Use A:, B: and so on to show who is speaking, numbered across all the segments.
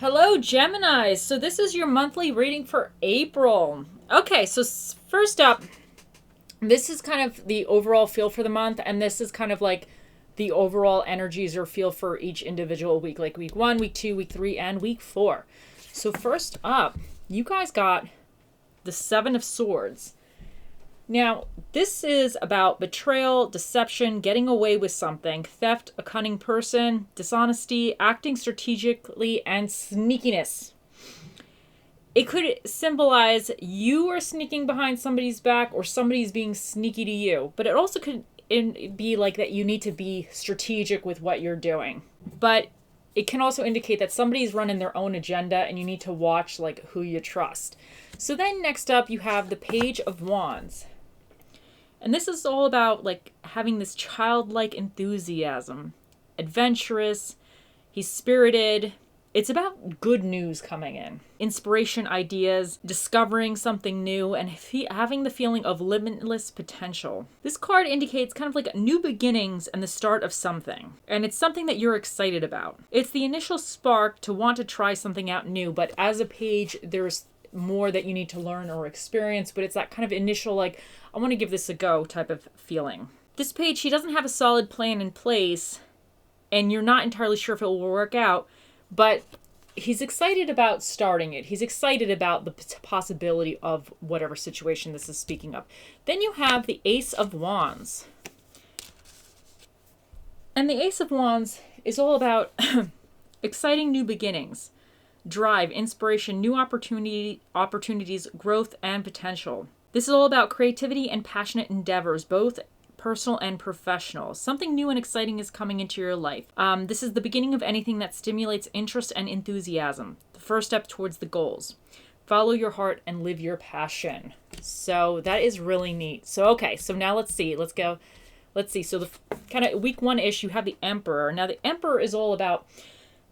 A: Hello, Gemini. So this is your monthly reading for April. Okay, so first up, this is kind of the overall feel for the month, and this is kind of like the overall energies or feel for each individual week, like week 1, week 2, week 3, and week 4. So first up, you guys got the Seven of Swords. Now, this is about betrayal, deception, getting away with something, theft, a cunning person, dishonesty, acting strategically, and sneakiness. It could symbolize you are sneaking behind somebody's back or somebody's being sneaky to you. But it also could be like that you need to be strategic with what you're doing. But it can also indicate that somebody's running their own agenda and you need to watch like who you trust. So then next up you have the Page of Wands. And this is all about like having this childlike enthusiasm, adventurous, he's spirited. It's about good news coming in, inspiration, ideas, discovering something new, and having the feeling of limitless potential. This card indicates kind of like new beginnings and the start of something. And it's something that you're excited about. It's the initial spark to want to try something out new, but as a page, there's more that you need to learn or experience, but it's that kind of initial like, I want to give this a go type of feeling. This page, he doesn't have a solid plan in place, and you're not entirely sure if it will work out, but he's excited about starting it. He's excited about the possibility of whatever situation this is speaking of. Then you have the Ace of Wands. And the Ace of Wands is all about exciting new beginnings, drive, inspiration, new opportunities, growth, and potential. This is all about creativity and passionate endeavors, both personal and professional. Something new and exciting is coming into your life. This is the beginning of anything that stimulates interest and enthusiasm. The first step towards the goals. Follow your heart and live your passion. So that is really neat. So, okay, so now let's see. Let's go. Let's see. So the kind of week 1-ish, you have the Emperor. Now the Emperor is all about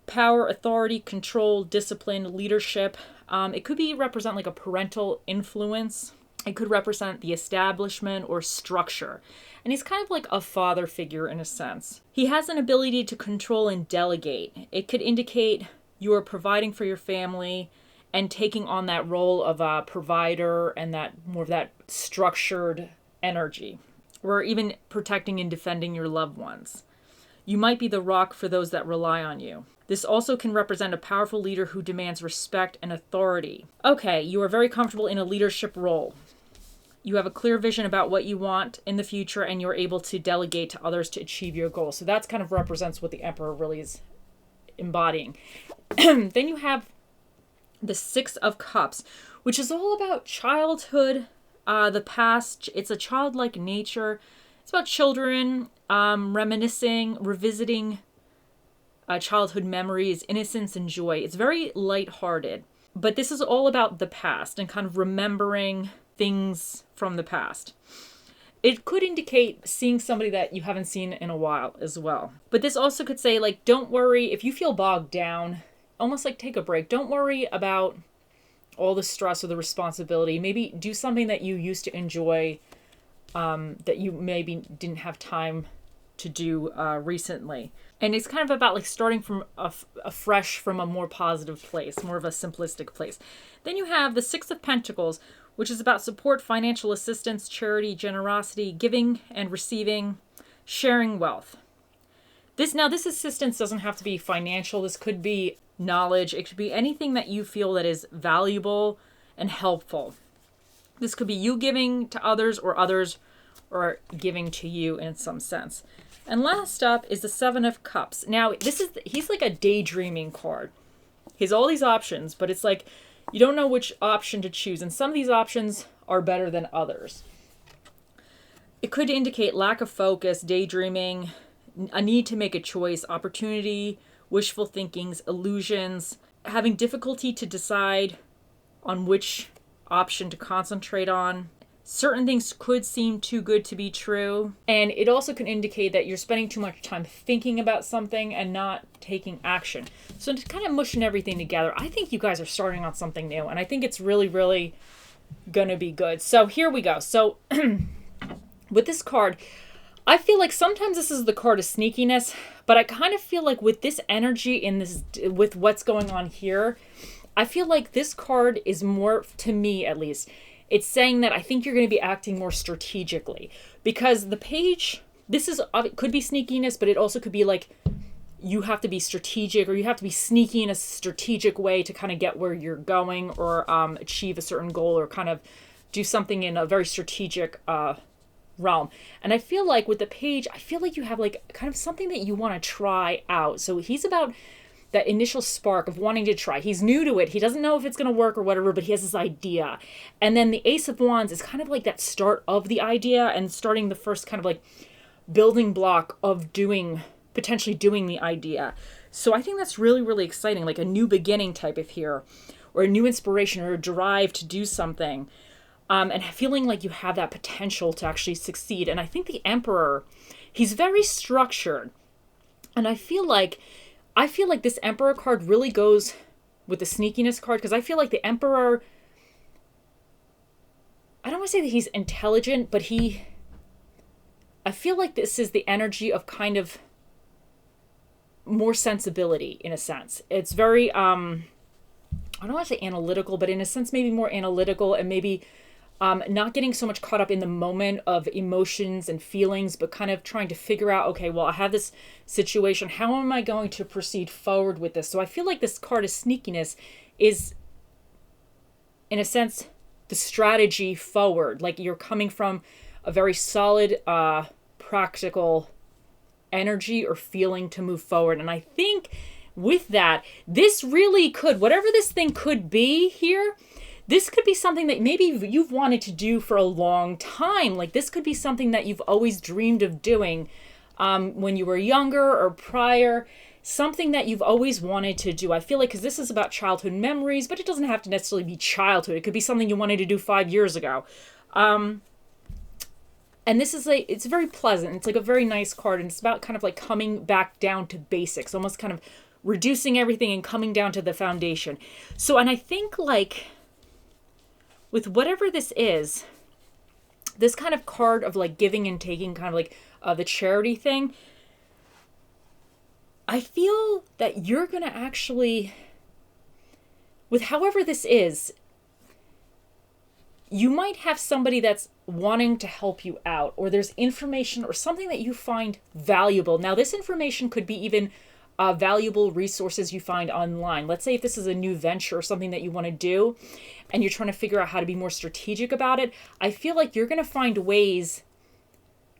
A: power, authority, control, discipline, leadership. It could be represent like a parental influence. It could represent the establishment or structure. And he's kind of like a father figure in a sense. He has an ability to control and delegate. It could indicate you are providing for your family and taking on that role of a provider and that more of that structured energy, or even protecting and defending your loved ones. You might be the rock for those that rely on you. This also can represent a powerful leader who demands respect and authority. Okay, you are very comfortable in a leadership role. You have a clear vision about what you want in the future, and you're able to delegate to others to achieve your goals. So that's kind of represents what the Emperor really is embodying. Then you have the Six of Cups, which is all about childhood, the past. It's a childlike nature. It's about children reminiscing, revisiting childhood memories, innocence, and joy. It's very lighthearted. But this is all about the past and kind of remembering things from the past. It could indicate seeing somebody that you haven't seen in a while as well. But this also could say, like, don't worry if you feel bogged down, almost like take a break. Don't worry about all the stress or the responsibility. Maybe do something that you used to enjoy that you maybe didn't have time to do recently. And it's kind of about like starting from a fresh, from a more positive place, more of a simplistic place. Then you have the Six of Pentacles, which is about support, financial assistance, charity, generosity, giving and receiving, sharing wealth. This assistance doesn't have to be financial. This could be knowledge. It could be anything that you feel that is valuable and helpful. This could be you giving to others or others are giving to you in some sense. And last up is the Seven of Cups. Now, he's like a daydreaming card. He has all these options, but it's like you don't know which option to choose. And some of these options are better than others. It could indicate lack of focus, daydreaming, a need to make a choice, opportunity, wishful thinkings, illusions, having difficulty to decide on which option to concentrate on. Certain things could seem too good to be true. And it also can indicate that you're spending too much time thinking about something and not taking action. So to kind of mushing everything together, I think you guys are starting on something new. And I think it's really, really going to be good. So here we go. So with this card, I feel like sometimes this is the card of sneakiness, But I kind of feel like with this energy in this, with what's going on here, I feel like this card is more, to me at least, it's saying that I think you're going to be acting more strategically, because the page, this is, it could be sneakiness, but it also could be like you have to be strategic, or you have to be sneaky in a strategic way to kind of get where you're going, or achieve a certain goal, or kind of do something in a very strategic realm. And I feel like with the page, I feel like you have like kind of something that you want to try out. So he's about that initial spark of wanting to try. He's new to it. He doesn't know if it's going to work or whatever, but he has this idea. And then the Ace of Wands is kind of like that start of the idea and starting the first kind of like building block of potentially doing the idea. So I think that's really, really exciting, like a new beginning type of here, or a new inspiration or a drive to do something. And feeling like you have that potential to actually succeed. And I think the Emperor, he's very structured. And I feel like this Emperor card really goes with the sneakiness card, because I feel like the Emperor, I don't want to say that he's intelligent, but I feel like this is the energy of kind of more sensibility in a sense. It's very, I don't want to say analytical, but in a sense, maybe more analytical, and maybe not getting so much caught up in the moment of emotions and feelings, but kind of trying to figure out, okay, well, I have this situation. How am I going to proceed forward with this? So I feel like this card of sneakiness is, in a sense, the strategy forward. Like you're coming from a very solid, practical energy or feeling to move forward. And I think with that, this really could, whatever this thing could be here, this could be something that maybe you've wanted to do for a long time. Like this could be something that you've always dreamed of doing when you were younger or prior. Something that you've always wanted to do. I feel like, because this is about childhood memories, but it doesn't have to necessarily be childhood. It could be something you wanted to do 5 years ago. And this is it's very pleasant. It's like a very nice card. And it's about kind of like coming back down to basics, almost kind of reducing everything and coming down to the foundation. So, and I think like, with whatever this is, this kind of card of like giving and taking, kind of like the charity thing, I feel that you're going to actually, with however this is, you might have somebody that's wanting to help you out, or there's information or something that you find valuable. Now, this information could be even valuable resources you find online. Let's say if this is a new venture or something that you want to do and you're trying to figure out how to be more strategic about it, I feel like you're going to find ways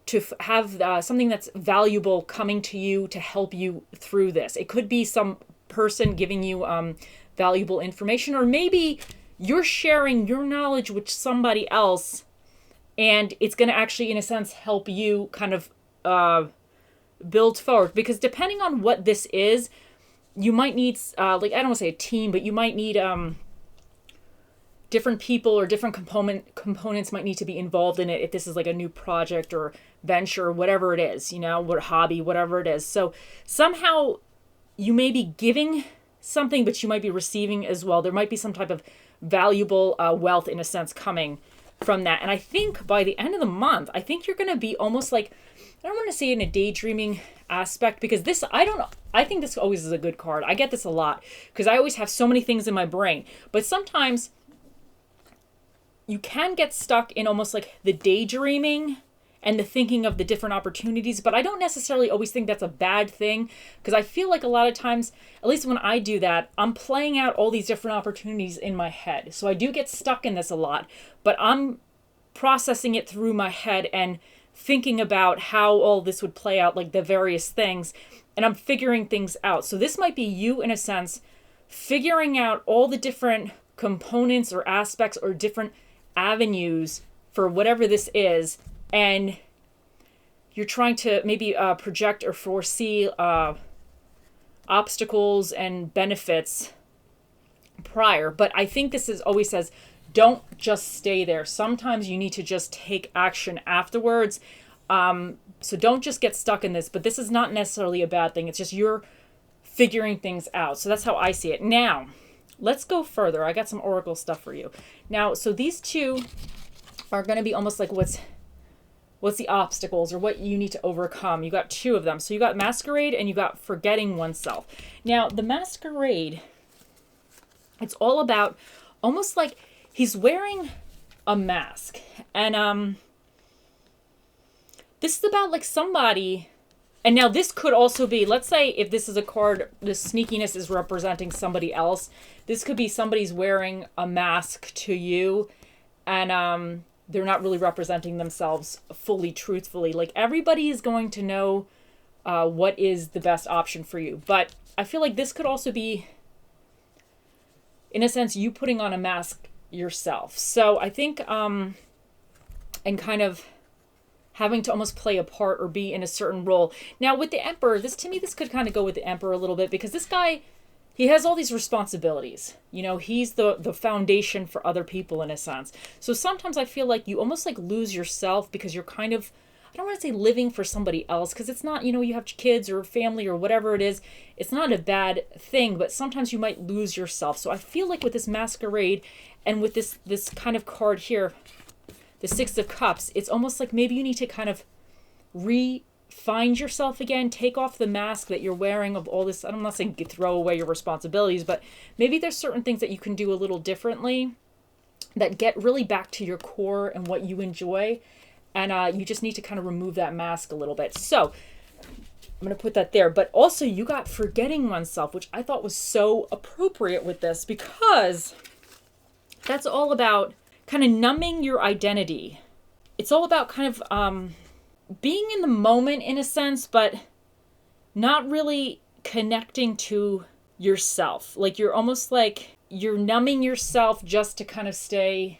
A: to have something that's valuable coming to you to help you through this. It could be some person giving you valuable information, or maybe you're sharing your knowledge with somebody else and it's going to actually, in a sense, help you kind of build forward. Because depending on what this is, you might need, like, I don't want to say a team, but you might need different people or different components might need to be involved in it if this is like a new project or venture or whatever it is, you know, what hobby, whatever it is. So somehow you may be giving something, but you might be receiving as well. There might be some type of valuable wealth, in a sense, coming from that. And I think by the end of the month, I think you're going to be almost like, I don't want to say in a daydreaming aspect, because this, I think this always is a good card. I get this a lot because I always have so many things in my brain, but sometimes you can get stuck in almost like the daydreaming and the thinking of the different opportunities. But I don't necessarily always think that's a bad thing, because I feel like a lot of times, at least when I do that, I'm playing out all these different opportunities in my head. So I do get stuck in this a lot, but I'm processing it through my head and thinking about how all this would play out, like the various things, and I'm figuring things out. So this might be you, in a sense, figuring out all the different components or aspects or different avenues for whatever this is, and you're trying to maybe project or foresee obstacles and benefits prior. But I think this always says, don't just stay there. Sometimes you need to just take action afterwards. So don't just get stuck in this, but this is not necessarily a bad thing. It's just you're figuring things out. So that's how I see it. Now, let's go further. I got some oracle stuff for you. Now, so these two are going to be almost like what's what's the obstacles or what you need to overcome. You got two of them. So you got masquerade and you got forgetting oneself. Now, the masquerade, it's all about almost like he's wearing a mask. And this is about like somebody. And now this could also be, let's say if this is a card, the sneakiness is representing somebody else. This could be somebody's wearing a mask to you, and they're not really representing themselves fully, truthfully. Like everybody is going to know what is the best option for you. But I feel like this could also be, in a sense, you putting on a mask yourself. So I think, and kind of having to almost play a part or be in a certain role. Now with the Emperor, this could kind of go with the Emperor a little bit, because this guy, he has all these responsibilities. You know, he's the foundation for other people in a sense. So sometimes I feel like you almost like lose yourself because you're kind of, I don't want to say living for somebody else, because it's not, you know, you have kids or family or whatever it is. It's not a bad thing, but sometimes you might lose yourself. So I feel like with this masquerade and with this kind of card here, the Six of Cups, it's almost like maybe you need to kind of find yourself again, take off the mask that you're wearing of all this. I'm not saying throw away your responsibilities, but maybe there's certain things that you can do a little differently that get really back to your core and what you enjoy. And you just need to kind of remove that mask a little bit. So I'm going to put that there. But also you got forgetting oneself, which I thought was so appropriate with this, because that's all about kind of numbing your identity. It's all about kind of being in the moment in a sense, but not really connecting to yourself. Like you're almost like you're numbing yourself just to kind of stay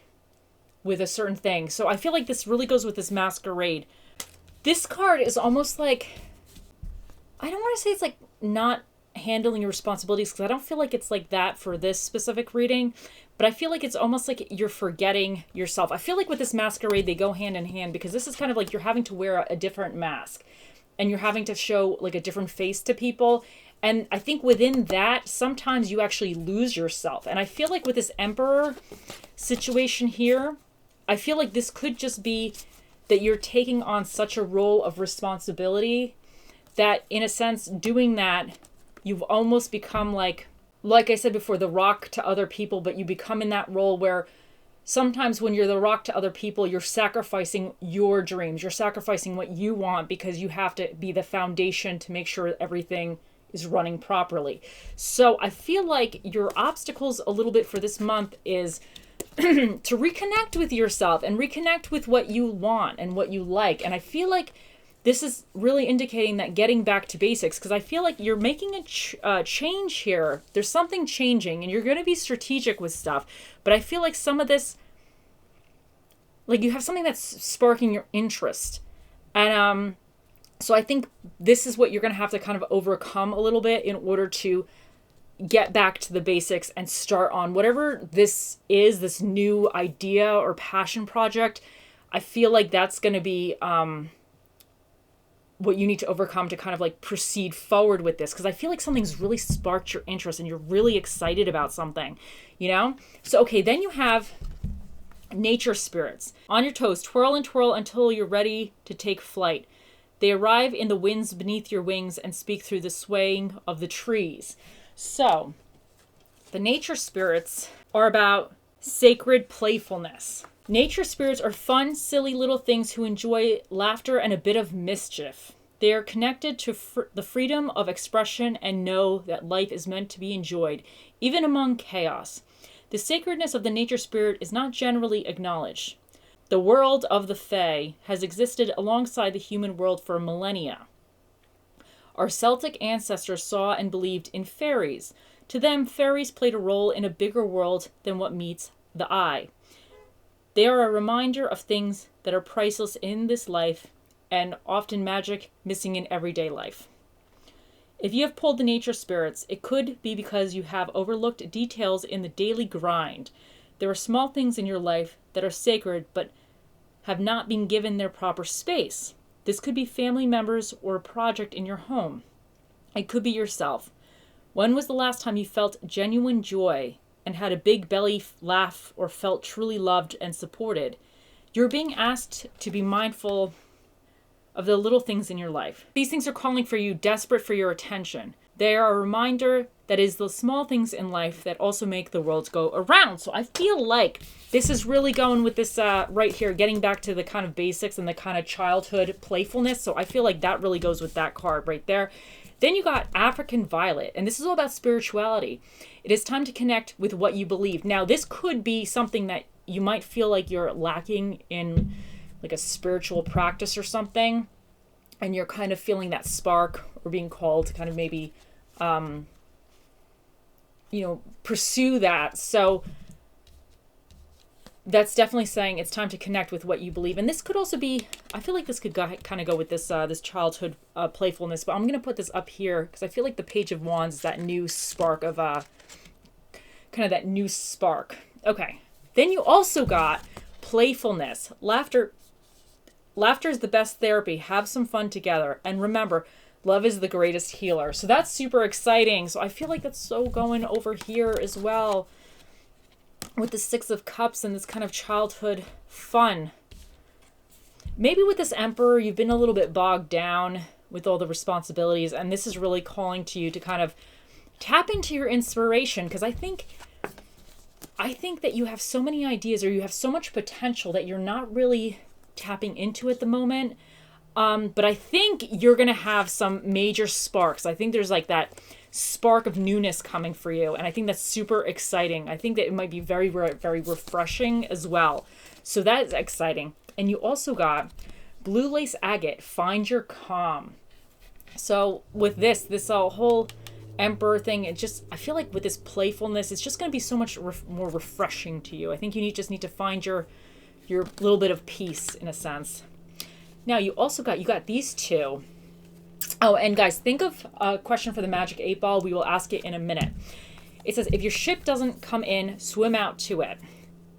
A: with a certain thing. So I feel like this really goes with this masquerade. This card is almost like, I don't want to say it's like not handling your responsibilities, because I don't feel like it's like that for this specific reading, but I feel like it's almost like you're forgetting yourself. I feel like with this masquerade, they go hand in hand, because this is kind of like you're having to wear a different mask and you're having to show like a different face to people. And I think within that, sometimes you actually lose yourself. And I feel like with this Emperor situation here, I feel like this could just be that you're taking on such a role of responsibility that in a sense, doing that, you've almost become like I said before, the rock to other people, but you become in that role where sometimes when you're the rock to other people, you're sacrificing your dreams. You're sacrificing what you want because you have to be the foundation to make sure everything is running properly. So I feel like your obstacles a little bit for this month is to reconnect with yourself and reconnect with what you want and what you like. And I feel like this is really indicating that getting back to basics, because I feel like you're making a change here. There's something changing and you're going to be strategic with stuff. But I feel like some of this, like you have something that's sparking your interest. And so I think this is what you're going to have to kind of overcome a little bit in order to get back to the basics and start on whatever this is, this new idea or passion project. I feel like that's going to be what you need to overcome to kind of like proceed forward with this, because I feel like something's really sparked your interest and you're really excited about something, you know? So, okay, then you have nature spirits. On your toes, twirl and twirl until you're ready to take flight. They arrive in the winds beneath your wings and speak through the swaying of the trees. So, the nature spirits are about sacred playfulness. Nature spirits are fun, silly little things who enjoy laughter and a bit of mischief. They are connected to the freedom of expression and know that life is meant to be enjoyed, even among chaos. The sacredness of the nature spirit is not generally acknowledged. The world of the Fae has existed alongside the human world for millennia. Our Celtic ancestors saw and believed in fairies. To them, fairies played a role in a bigger world than what meets the eye. They are a reminder of things that are priceless in this life and often magic missing in everyday life. If you have pulled the nature spirits, it could be because you have overlooked details in the daily grind. There are small things in your life that are sacred but have not been given their proper space. This could be family members or a project in your home. It could be yourself. When was the last time you felt genuine joy and had a big belly laugh or felt truly loved and supported? You're being asked to be mindful of the little things in your life. These things are calling for you, desperate for your attention. They are a reminder that it is the small things in life that also make the world go around. So I feel like this is really going with this right here, getting back to the kind of basics and the kind of childhood playfulness. So I feel like that really goes with that card right there. Then you got African Violet, and this is all about spirituality. It is time to connect with what you believe. Now, this could be something that you might feel like you're lacking in, like a spiritual practice or something, and you're kind of feeling that spark or being called to kind of maybe pursue that. So that's definitely saying it's time to connect with what you believe. And this could also be, I feel like this could kind of go with this this childhood playfulness, but I'm going to put this up here because I feel like the Page of Wands is that new spark of kind of that new spark. Okay. Then you also got playfulness. Laughter is the best therapy. Have some fun together. And remember, love is the greatest healer. So that's super exciting. So I feel like that's so going over here as well with the Six of Cups and this kind of childhood fun. Maybe with this Emperor, you've been a little bit bogged down with all the responsibilities, and this is really calling to you to kind of tap into your inspiration, because I think that you have so many ideas, or you have so much potential that you're not really tapping into at the moment. But I think you're going to have some major sparks. I think there's like that spark of newness coming for you. And I think that's super exciting. I think that it might be very, very refreshing as well. So that is exciting. And you also got Blue Lace Agate, Find Your Calm. So with this whole Emperor thing, I feel like with this playfulness, it's just going to be so much more refreshing to you. I think you just need to find your little bit of peace in a sense. Now you got these two. Oh, and guys, think of a question for the Magic 8 Ball. We will ask it in a minute. It says, if your ship doesn't come in, swim out to it.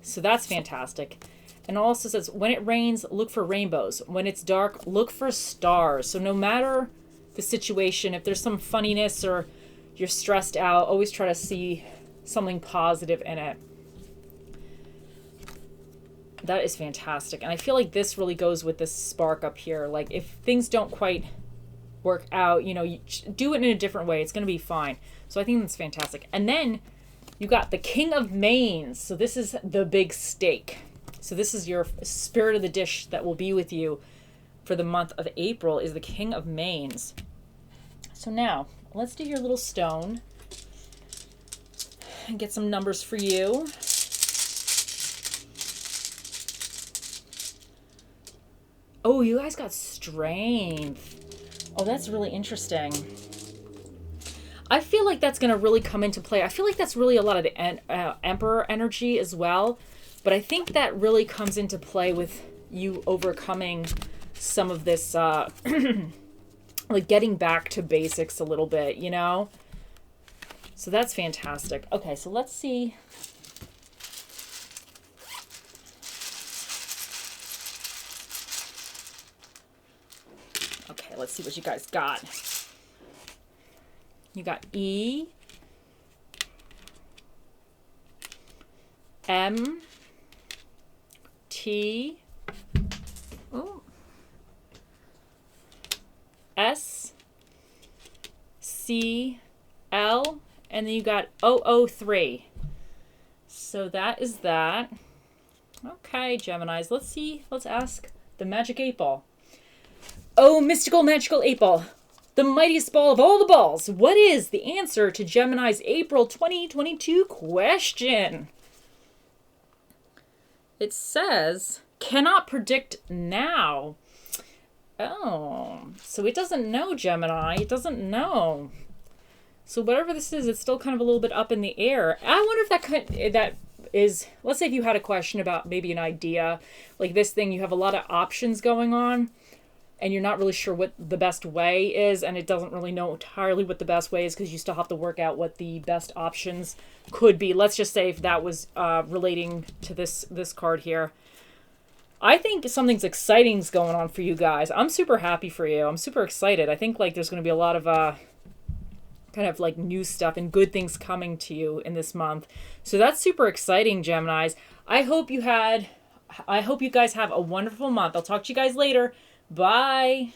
A: So that's fantastic. And it also says, when it rains, look for rainbows. When it's dark, look for stars. So no matter the situation, if there's some funniness or you're stressed out, always try to see something positive in it. That is fantastic. And I feel like this really goes with this spark up here. Like if things don't quite work out, you do it in a different way. It's going to be fine. So I think that's fantastic. And then you got the King of Mains. So this is the big steak. So this is your spirit of the dish that will be with you for the month of April, is the King of Mains. So now let's do your little stone and get some numbers for you. Oh, you guys got strength. Oh, that's really interesting. I feel like that's going to really come into play. I feel like that's really a lot of the Emperor energy as well. But I think that really comes into play with you overcoming some of this, like getting back to basics a little bit, So that's fantastic. Okay, so let's see. Okay, let's see what you guys got. You got E, M, T, oh, S, C, L, and then you got 003. So that is that. Okay, Geminis, let's ask the Magic 8 Ball. Oh, mystical, magical 8 Ball, the mightiest ball of all the balls. What is the answer to Gemini's April 2022 question? It says, cannot predict now. Oh, so it doesn't know, Gemini. It doesn't know. So whatever this is, it's still kind of a little bit up in the air. I wonder if that is, let's say if you had a question about maybe an idea, like this thing, you have a lot of options going on, and you're not really sure what the best way is, and it doesn't really know entirely what the best way is because you still have to work out what the best options could be. Let's just say if that was relating to this card here. I think something's exciting's going on for you guys. I'm super happy for you. I'm super excited. I think like there's going to be a lot of kind of like new stuff and good things coming to you in this month. So that's super exciting, Geminis. I hope you guys have a wonderful month. I'll talk to you guys later. Bye.